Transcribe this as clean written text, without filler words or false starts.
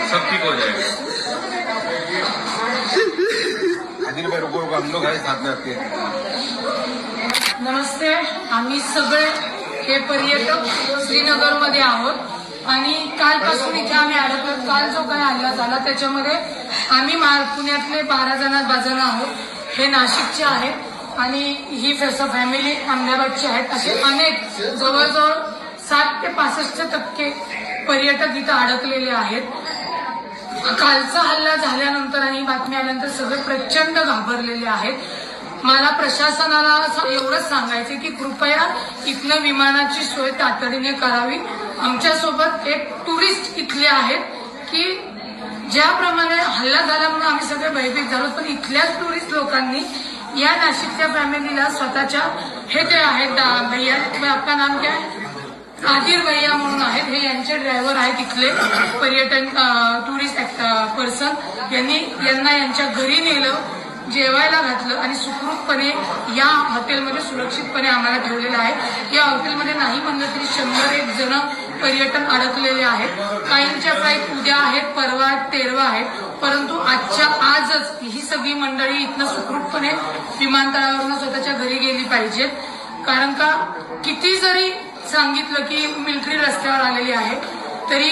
सब ठीक हो जाएगा। आदिल भाई रुको रुको, हम लोग है साथ में आपके। नमस्ते, आम्ही सगळे हे पर्यटक श्रीनगरमध्ये आहोत आणि कालपासून इथे आम्ही अडकलो। काल जो काही हल्ला झाला त्याच्यामध्ये आम्ही पुण्यातले 12 जण आहोत, हे नाशिकचे आहेत आणि ही फॅमिली अहमदाबादची आहेत। असे अनेक जवळजवळ 60 ते 65% पर्यटक इथं अडकलेले आहेत। कालचा हल्ला झाल्यानंतर आणि बातमी आल्यानंतर सगळे प्रचंड घाबरलेले आहेत। मला प्रशासनाला एवढंच सांगायचे की कृपया इथनं विमानाची सोय तातडीने करावी। आमच्यासोबत एक टुरिस्ट इथले आहेत की ज्याप्रमाणे हल्ला झाल्यामुळे आम्ही सगळे भयभीत झालो, पण इथल्याच टुरिस्ट लोकांनी या नाशिकच्या फॅमिलीला स्वतःच्या हे ते आहेत भैया, आपका नाम क्या है? आदिर भैया म्हणून आहेत, हे यांचे ड्रायव्हर आहेत इथले पर्यटन टुरिस्ट पर्सन। यांना यांच्या घरी नेलं, जेवायला घातलं आणि सुखरूपपणे या हॉटेलमध्ये सुरक्षितपणे आम्हाला ठेवलेलं आहे। या हॉटेलमध्ये नाही म्हणलं तरी 101 जण पर्यटन अडकलेले आहेत। काहींच्या फ्लाईट उद्या आहेत, परवा 13 आहेत, परंतु आजच ही सगळी मंडळी इथनं सुखरूपपणे विमानतळावरून स्वतःच्या घरी गेली पाहिजेत। कारण का किती जरी सांगितलं की मिलिटरी रस्त्यावर आलेली आहे तरी